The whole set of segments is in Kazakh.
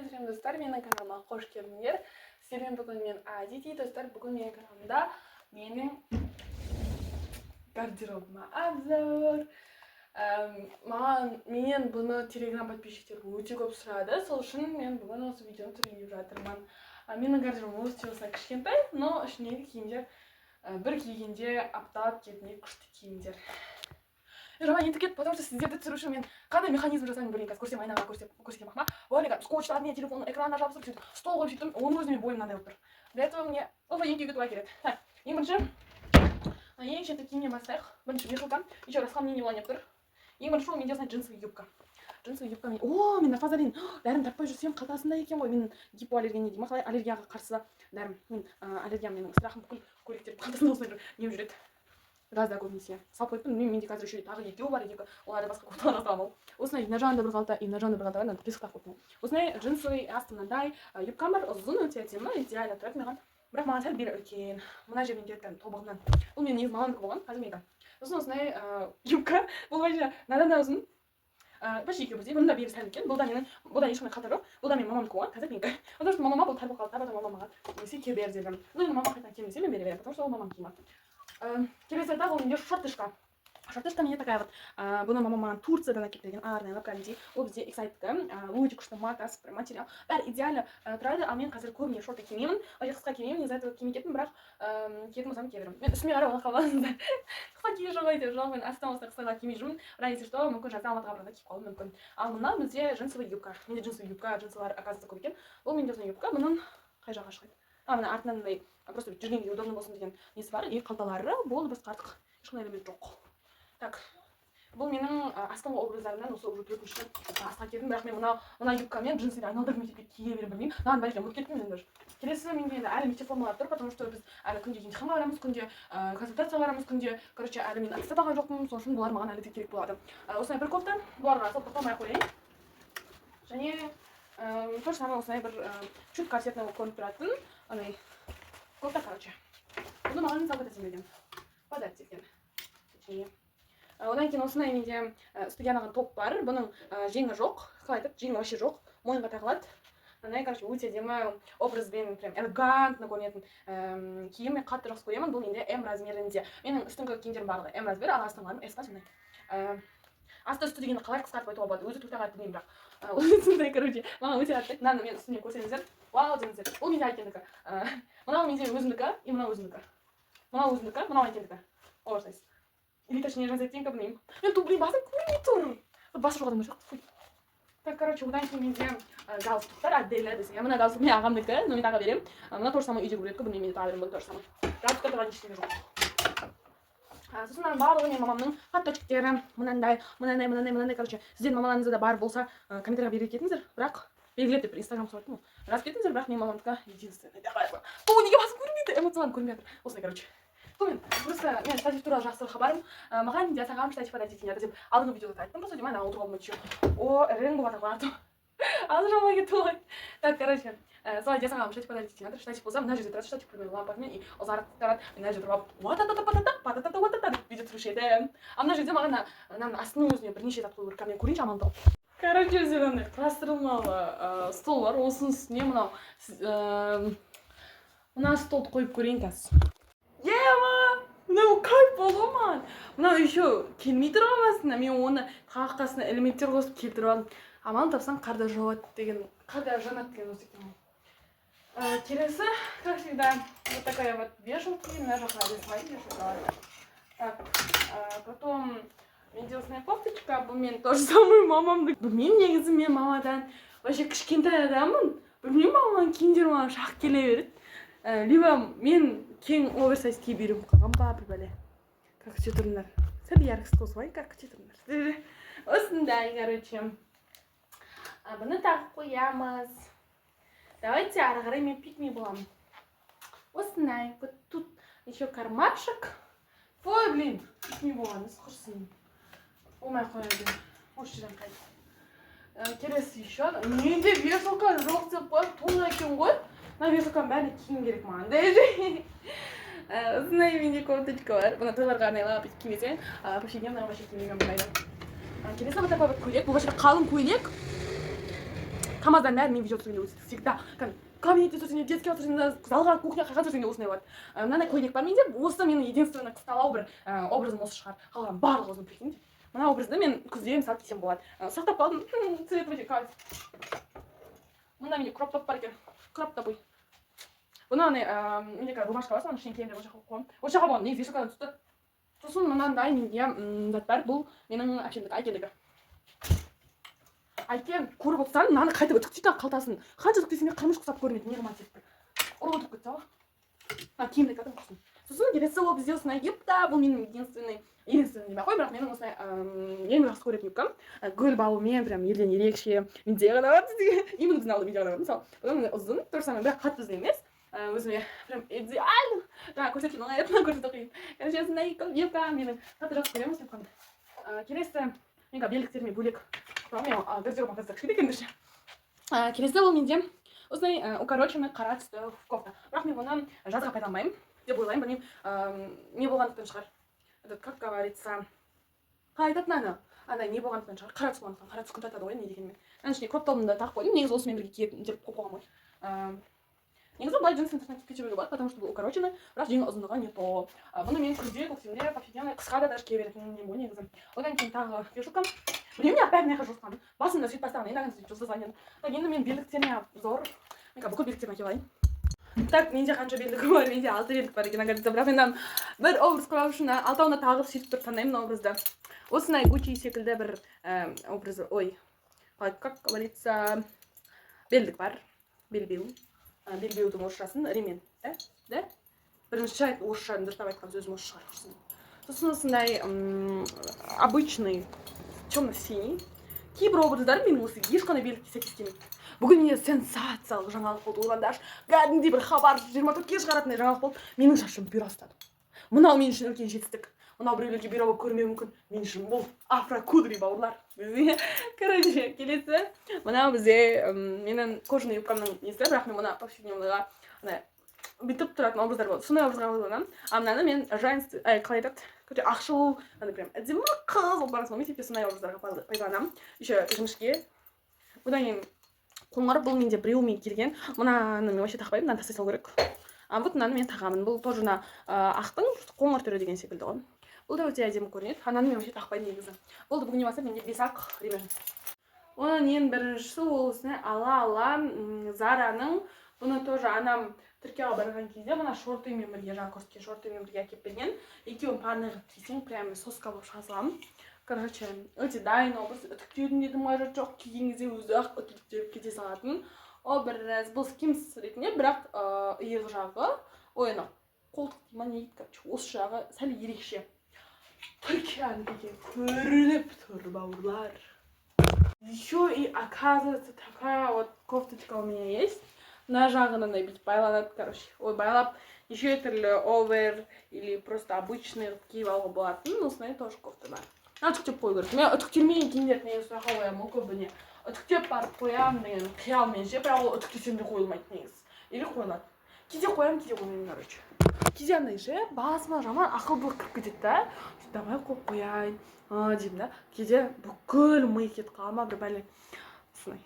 саламатсыздар достар, менің каналыма қош келдіңдер. Сіздермен бүгін мен Адити достар, бүгін менің каналымда менің гардеробыма обзор. Менен бұны телеграм подписчиктер өте көп сұрады, сол үшін мен бүгін осы видеоны түсірейін деп жатырмын. Менің гардеробым өте болса кішкентай, но ішіндегі киімдер бір кигенде апталап кететін күшті киімдер. Жаман енді кетіп, потому что сіздерді түсіру үшін мен қандай механизм жасаймын білейін, қазір көрсем, айнаға көрсем ақма. Олега скотчтарды мен телефонның экранына жабысып сөйтіп стол қойып сөйтіп, оның өзіне бойым мынандай болып тұр. Для этого мне оба екі кетуге керек. Ең бірінші ең кішкентай киімнен бастайық. Бірінші вешалка, еще раз ко мне не волнет тұр. Ең бірінші ол менде осындай джинсовый юбка. Джинсовый юбка мен, мен нафазалин, дәрім таппай жүрсем қалтасында екен ғой. Мен гипоаллергия деймін, қалай аллергияға қарсы дәрім. Мен аллергия менің страхым бүкіл көйлектерді қалтасында осылай нем жүреді. Газда көбінесе салып қойыппын. Менде қазір еще тағы екеуі бар, оларды басқа қалтаға саламын. Осындай мына жағында бір қалта, мына жағында бір қалта бар, бес қылып қойыппын. Осындай джинсовый асты мынандай юбкам бар, ұзын өте әдемі, идеально тұрады маған. Бірақ маған сәл бері үлкен. Мына жерден келген тобығынан. Бұл менің негізі мамамдікі болған, қазір менікі. Сосын осындай юбка, бұл вообще мынадан да ұзын. Почти екеуі бірдей. Бұның да бері сәл үлкен. Бұл да ешқандай қатар жоқ. Бұл да менің мамамдікі болған, қазір менікі. Потому что мамама бұл тар болып қалды, мама маған немесе кие бер дедім. Енді мама қайтадан келмесе мен бере беремін, потому что ол мамам киімі. Келесі айтақ, ол менде шортышка. Шортышка менде такая вот. Бұны мама маған Турциядан әкеліп берген, арнайлап кәдімгідей. Ол бізде X-Site'дікі. Өте күшті матасы, материал. Бәрі идеально тұрады, ал мен қазір көбіне шорты кимеймін. Өте қысқа кимеймін, из-за этого кимей кеттім, бірақ киетін болсам кие беремін. Мен үстіме қарап оңай қаласыздар. Қысқа кие жоқ деп жоқ, мен астан осылай қысқаға кимей жүрмін. Бірақ если что, мүмкін жазда Алматыға барғанда киіп қалуым мүмкін. Ал мына бізде джинсовый юбка. Менде джинсовый юбка, джинсовар оказывается көп екен. Бұл менде осындай юбка, бұның қай жаққа шығады? Мына артынан мындай просто жүргенге удобно болсын деген несі бар, и қалталары болды, басқа артық ешқандай элемент жоқ. Так, бұл менің астыңғы образдарымнан осы уже төртінші асқа келдім, бірақ мен мына юбкамен джинсыны айналдырып мектепке кие беремін білмеймін. Мынаған бәлкім ұмытып кеттім мен даже. Келесі менде енді әлі мектеп формалары тұр, потому что біз әлі күнде емтиханға барамыз, күнде консультацияға барамыз, күнде, короче, әлі мен аттестат алған жоқпын, сол үшін бұлар маған әлі де керек болады. Осындай бір кофта, бұларға сол тоқтамай ақ қояйын. Және то же самое осындай бір чуть корсетный болып көрініп тұратын андай кофта, короче. Бұны маған салып әтесім берген. Подать еткен. Одан кейін осындай менде студиянаға топ бар. Бұның жеңі жоқ. Қалай айтып, жеңі вообще жоқ. Мойынға тағылады. Мындай, короче, өте әдемі образбен, прям элегантно көрінетін киім. Мен қатты жақсы көремін. Бұл менде М размерінде. Менің үстіңгі киімдерім барлығы М размер, ал астыңғыларым S-қа сондай. Асты үсті дегенді қалай қысқартып айтуға болады, өзі тоқтағай білмеймін, бірақ осындай, короче, маған өте қатты. Мынаны мен үстіне көрсеңіздер, вау деңіздер. Ол менде айткендікі. Мынау менде өзімдікі, и мынау өзімдікі. Мынау өзімдікі, мынау айткендікі. Оверсайз. Или точнее жазайтенка білмеймін. Мен блин, басым көрмей тұр. Басы жоқ адамдар сияқты. Так, короче, одан кейін менде галстуктар отдельно десең. Мына галстук мен ағамдікі, но мен таға беремін. Мына тоже самое үйде көреткі, бұны мен таға беремін, бұны тоже самое. Галстуктар тұрған ештеңе жоқ. Сосын барлығы мен мамамның хатточктері, мынандай, короче, сіздердің мамаларыңызда да бар болса, комментарийға белгілеп кетіңіздер, бірақ белгілеп деп Инстаграм сұрайтын ол. Жазып кетіңіздер, бірақ мен мамамдікі единственный. Бұл неге басып көрмейді, эмоцияларын көрмей жатыр. Осылай, короче. Мен просто мен штатив туралы жақсы хабарым. Маған де саған штатив подать етейін деп алдыңғы видеода айттым, просто демай ана отырып алмай о, рен болып жатыр. Азыр жамай кетті олай. Так, короче, солай де саған штатив подать етейін. Штатив болса, мына жерде тұрады штатив көрмей лампамен и ұзарып тұрады. Мына жерде тұрып видео түсіруші едім. А мына жерде маған астының өзіне бірнеше зат қою керек. Мен көрейінші амандығым. Короче, өзі құрастырылмалы стол бар. Осының үстіне мына столды қойып көрейін қазір. Мынау кайф болу маған. Мынау еще келмей тұрған астына. Мен оны қаққасына элементтер қосып келтіріп алдым. Аман тапсаң қарда жауады деген, қарда жанат деген осы екен. Келесі, как всегда, вот такая вот вешалка. Мына жаққа әдес мои вешалкалар. Так, потом менде осындай кофточка. Бұл мен тоже самый мамамды. Білмеймін, негізі мен мамадан вообще кішкентай адаммын. Білмеймін, маманың киімдері маған шақ келе береді. Либо мен кең оверсайз кие беруім қалған ба, бір бәле. Как күте тұрыңдар. Сәл яркісі қосылай, как күте тұрыңдар. Осындай, короче. Бұны тағып қоямыз. Давайте ары қарай мен пикми боламын. Осындай. Вот тут еще кармашек. Ой, блин, пикми боламыз, құрсын. Олмай қояды. Осы жерден қайды. Келесі еще. Менде вешалка жоқ деп қойып, толы екен ғой. Мына вешалканың бәріне киім керек маған. Осындай менде кофточка бар. Бұны тойларға арнайлап кимесең, повседневно вообще кимеген бұндайды. Келесі вот такой вот көйлек. Бұл вообще қалың көйлек. камаздан бәрі мен видео түсіргенде өседі всегда кабинетте түсіргенде детский түсіргенде залға кухня қағаз түсіргенде осындай болады. Мынандай көйлек бар менде, осы менің единственный қысталау бір образым осы шығар. Қалған барлығы өзім прикиньте. Мына образды мен күзде мысалы кисем болады. Сақтап қалдым. Цвет өте кайф. Мында менде кроп топ бар екен. Кроп топ. Бұны менде рубашка бар, соның ішіне киемін деп осы жаққа қойдым. Осы жаққа болған негізі шоколад түсті. Сосын мынандай менде зат бар. Бұл менің әпшемдікі, Айкелігі. Айкен көріп отырсаң, мынаны қайтып үтіктейді қалтасын. Қанша үтіктесең де қырмыш құсап көрінеді, не қылмайды деп. Ұрып отырып кетті ғой. Киімді кәдімгі құрсын. Сосын келесі ол бізде осындай юбка, бұл менің единственный демей қой, бірақ менің осындай ең жақсы көретін юбкам. Гүл бауымен прям елден ерекше. Менде ғана бар десең, именно біздің ауылда менде ғана бар. Мысалы, бұдан ұзын, то же самое, бірақ қатты ұзын емес. Өзіме прям идеально. Жаңа көрсеткен оңай, көрсету қиын. Короче, осындай юбка менің қатты жақсы көремін деп қойдым. Келесі менің белдіктеріме бөлек. Мен гардеробыма қазір кішкентай екендерші. Келесі ол менде осындай укороченный қара түсті кофта. Бірақ мен оны жазға пайдаланбаймын деп ойлаймын. Білмеймін, не болғандықтан шығар. Как говорится, қалай айтатын ана? Андай не болғандықтан шығар. Қара түс болғандықтан, қара түс күн тартады ғой, не дегенмен. Мен ішіне кроп топымды тағып қойдым. Негізі осымен бірге киетін деп қойған ғой. Негізі былай джинсы тырнап кете беруге болады, потому что бұл укороченный, бірақ жеңі ұзындығы не то. Бұны мен күзде, көктемде, повседневный қысқа да даже кие беретін не ғой негізі. Одан кейін тағы фешуткам. Білмеймін, бәріне қажы жоспардым. Басында сөйтіп бастаған, енді ағын сөйтіп жазған едім. Енді мен белдіктеріне зор. Мен бүкіл белдіктеріме киіп алайын. Так, менде қанша белдік бар? Менде 6 белдік бар екен, ағатта. Бірақ енді бір образ құрау үшін 6-ауына тағып сөйтіп тұрып таңдаймын образды. Осындай Gucci секілді бір образ, как говорится, белдік бар. Белбеудің орысшасын ремен, да? Бірінші айт орысшаны дұрыстап айтқан сөзім орысша шығар. Сосын осындай обычный темно-синий. Кейбір образдар менің осы ешқандай белдікке сәйкес келмейді. Бүгін менде сенсациялық жаңалық болды. Оған кәдімгідей бір хабар 24-ке шығаратындай жаңалық болды. Менің шашым бюро ұстады. Мынау мен үшін үлкен жетістік. Мынау біреулерге бюро болып көрмеуі мүмкін. Мен үшін бұл афрокудри бауырлар. Короче, келесі. Мынау бізде менің кожаный юбкамның несі, бірақ мен мына повседневныйға бүйтіп тұратын образдар болды. Сондай образға қолданамын. Мынаны мен женский, қалай айтады? Ақшыл, прям әдемі қыз болып барасың, мектепте сондай образдарға пайдаланамын. Еще жіңішке. Одан кейін қоңыр, бұл менде біреумен келген. Мынаны мен вообще тақпаймын, мынаны тастай салу керек. Вот мынаны мен тағамын. Бұл тоже ақтың қоңыр түрі деген секілді ғой. Бұл да өте әдемі көрінеді. Ананы мен вообще тақпаймын негізі. Болды бүгіннен бастап менде 5-ақ ремен. Оның ең біріншісі ол осындай ала Зараның. Бұны тоже анам Түркияға барған кезде мына шортымен бірге, жаңа көрсеткен шортымен бірге әкеп берген. Екеуін парный қылып кисең, прям соска болып шыға саламын. Короче, өте дайын образ. Үтіктеудің дедім қажет жоқ, киген кезде өзі-ақ үтіктеп кете салатын. Образ бұл скимс ретінде, бірақ иығы жағы, ойына қолтық дейма не дейді, осы жағы сәл ерекше. Түркиянікі көрініп тұр, бауырлар. Еще и оказывается такая вот кофточка у меня есть. На жағынан да бүйтіп байланады, короче. Ой, байлап, еще түрлі овер или просто обычный киіп алуға болатын. Осындай тоже кофта бар. Үтіктеп қою керек. Мен үтіктелмеген киімдерді негізі сұраққа қоямын, көбіне. Үтіктеп барып қоямын деген қиялмен ше, бірақ ол үтіктесем де қойылмайды негізі. Или қойылады. Кейде қоямын, кейде қоймаймын, короче. Кейде андай ше, басыма жаман ақылдылық кіріп кетеді да. Давай қойып қояйын, деймін да. Кейде бүкіл ми кетіп қалама бір бәле. Осындай.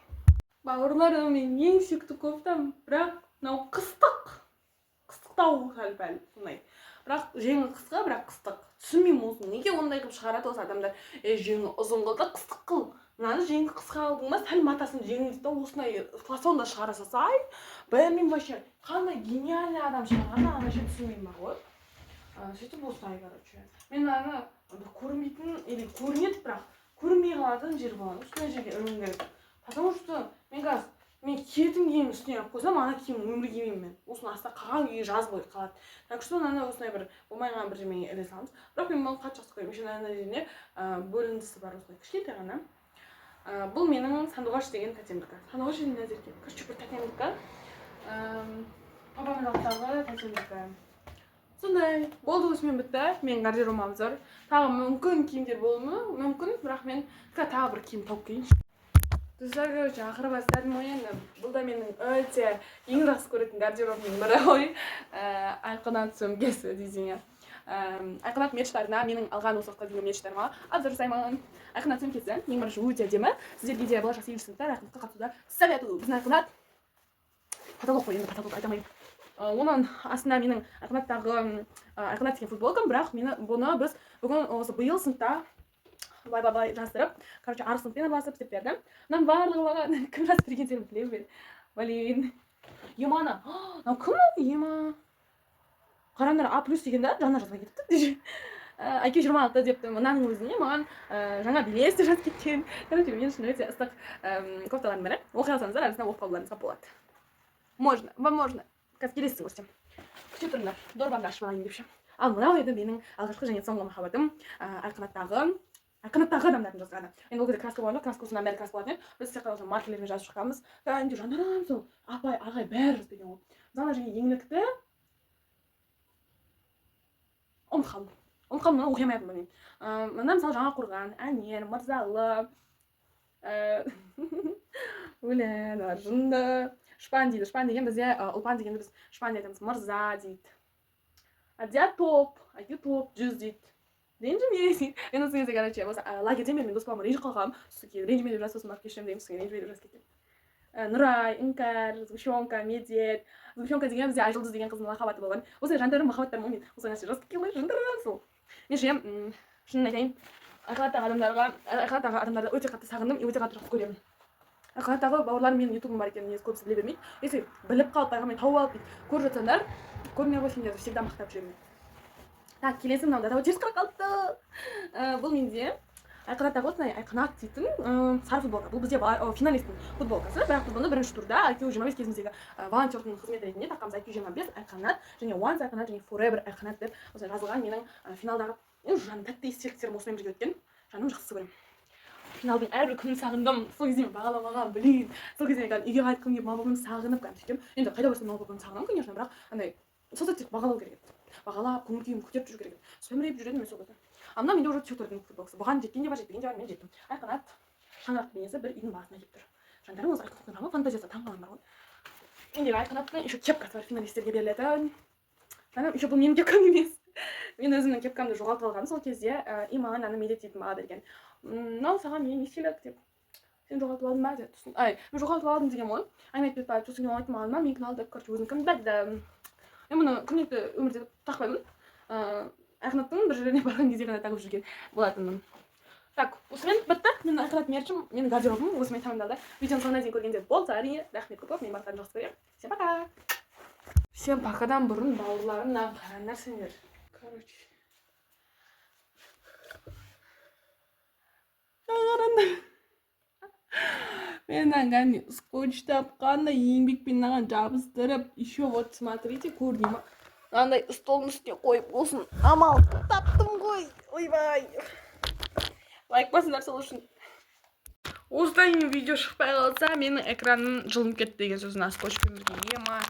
Бауырлар, мен ең сүйікті кофтам, бірақ мынау қыстықтау сәл-пәл сондай. Бірақ жеңі қысқа, бірақ қыстық. Түсінбеймін осыны. Неге ондай қылып шығарады осы адамдар? Жеңі ұзын қыл да қыстық қыл. Мынаны жеңі қысқа алдың ба, сәл матасын жеңіңді да осындай фасонда шығара салсай. Білмеймін вообще, қандай гениальный адам шығарғаны, ана ше түсінбеймін бар ғой. Сөйтіп осындай, короче. Мен аны көрінбейтін, или көрінеді, бірақ көрінбей қалатын жер болады. Осындай жерге ілуім керек. Потому что мен киетін киім үстіне алып қойсам, ана киім өмірі кимеймін мен. Осыны аста қалған күйі жаз бойы қалады. Так что ана осындай бір болмайған бір жермен іле саламыз. Бірақ мен мұны қатты жақсы көремін. Еще ана жеріне бөліндісі бар осындай кішкентай ғана. Бұл менің сандуғаш деген тәтемдікі. Сандуғаш деген Назерке. Короче, бір тәтемдікі. Папамның жақтағы тәтемдікі. Сондай. Болды осымен бітті. Мен гардеробым обзор. Тағы мүмкін киімдер болуы мүмкін, бірақ мен тағы бір киім тауып келейінші. Достар, короче, ақыры бастадым ғой енді. Бұл да менің өте ең жақсы көретін гардеробымның бірі ғой. Айқыннан сөмкесі десең. айқанат мерчтарына, менің алған осы уақытқа дейінгі мерчтарыма обзор жасаймын. Айқанат сөмкесі ең бірінші өте әдемі. Сіздерге де болашақ сегізінші сыныптар айқанатқа қатысуды советую. Біздің айқанат каталог қой, енді каталог айта алмаймын. Оның астында менің айқанаттағы айқанат деген футболкам, бірақ бұны біз бүгін осы биыл сыныпта былай жаздырып, короче, арғы сыныппен араласып істеп бердім. Мынаның барлығы маған кім жазып берген сені білемін бе? Блин. Емана. Мынау кім ол? Ема. Қараңдар, А+ деген да, жаңа жазбай кетіпті. IQ 26 депті. Мынаның өзіне маған жаңа белес деп жазып кеткен. Короче, мен үшін өте ыстық кофталардың бірі. Оқи алсаңыздар, арасында оқып қалуларыңызға болады. Можно, вам можно. Қазір келесің көрсем. Күте тұрыңдар, дорбамды ашып алайын депші. Ал мынау еді менің алғашқы және соңғы махаббатым. Айқанаттағы адамдардың жазғаны. Енді ол кезде краска болған жоқ, краскасынан бәрі крас болатын еді. Біз тек қана маркерлермен жазып шыққанбыз. Енді жандарым сол апай, ағай бәрі жазып берген ол. Мысалы және еңлікті ұмытып қалдым. Мына оқи алмайтынмын мен. Мына мысалы Жаңақорған, Әнер, Мырзалы, өлең, жынды, шпан дейді. Шпан деген бізде ұлпан дегенді біз шпан айтамыз. Мырза дейді. Адия топ, IQ топ, 100 дейді. Ренжіме. Мен осы кезде, короче, осы лагерьден мен дос балама ренжіп қалғам. Ренжіме деп жазып, сосын барып кешірем деймін, ренжіме деп жазып кеткен. Нұрай, Іңкәр, Сгущенка, Медет. Сгущенка деген бізде Айжұлдыз деген қыздың лақап аты болған. Осы жандарым махаббаттарым мен осы нәрсе жазып кеткен ғой, жандарым сол. Мен шынын айтайын, айқанаттағы адамдарды өте қатты сағындым, өте қатты жақсы көремін. Айқанаттағы бауырларым менің ютубым бар екенін көбісі біле бермейді. Если біліп қалып, айқанмен тауып алып дейді, көріп жатсаңдар, көрмей қойсыңдар, всегда мақтап жүремін. Так, келесі мынау да теріс қарап қалыпты. Бұл менде айқанаттағы осындай айқанат дейтін сары футболка. Бұл бізде финалисттің футболкасы, бірақ біз бұны бірінші турда IQ 25 кезіміздегі волонтердің қызметі ретінде таққанбыз. IQ 25 айқанат, және Once айқанат, және Forever айқанат деп осылай жазылған менің финалдағы жаным тәтті естеліктерім осымен бірге өткен. Жаным жақсы көремін. Финалдың әрбір күнін сағындым. Сол кезде бағаламаған, блин. Сол кезде үйге қайтқым келіп, мама папамды сағынып сөйтем. Енді қайда барсам мама папамды сағынамын, конечно, бірақ андай сол сәтте бағалау керек еді. Бағалап, көңіл күйімді көтеріп жүру керек еді. Сөмірейіп жүрдім мен сол кезде. Мына менде уже тютордың футболкасы. Бұған жеткен де бар, жетпеген де бар, мен жеттім. Айқанат шаңырақ бейнесі бір үйдің басына келіп тұр. Жандарым осы айқанаттың жаман фантазиясы таңғалам бар ғой. Мендегі айқанаттың еще кепкасы бар, финалистерге берілетін. Жаным, еще бұл менің кепкам емес. Мен өзімнің кепкамды жоғалтып алғанмын сол кезде. Иман аны Медет дейтін маған берген. Мынау саған мен естелік деп. Сен жоғалтып алдың ба деп. Мен жоғалтып алдым деген ғой. Айнайып кетіп барып, сосын айтып маған ба, менікін алдып, короче, өзінікін білдім. Мен бұны күнделікті өмірде тақпаймын. Айқанаттың бір жеріне барған кезде ғана тағып жүрген болатынмын. Так, осымен бітті. Менің айқанат мерчім, менің гардеробым осымен тамамдалды. Видеоның соңына дейін көргендер болды, әрине. Рахмет көп, мен барлықтарыңызды жақсы көремін. Всем пока. Всем покадан бұрын бауырларымнан қараңдар сендер. Короче. Қараңдар. Мен аңғаны скотчтап қандай еңбекпен маған жабыстырып, еще вот смотрите, көрдеймі. Андай столдың үстіне қойып болсын. Амал таптым ғой. Ойбай. Лайк басыңдар сол үшін. Осыдан видео шықпай қалса, менің экраным жылынып кетті деген сөзін скотчпен бірге. Ема.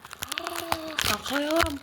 Қалай аламын?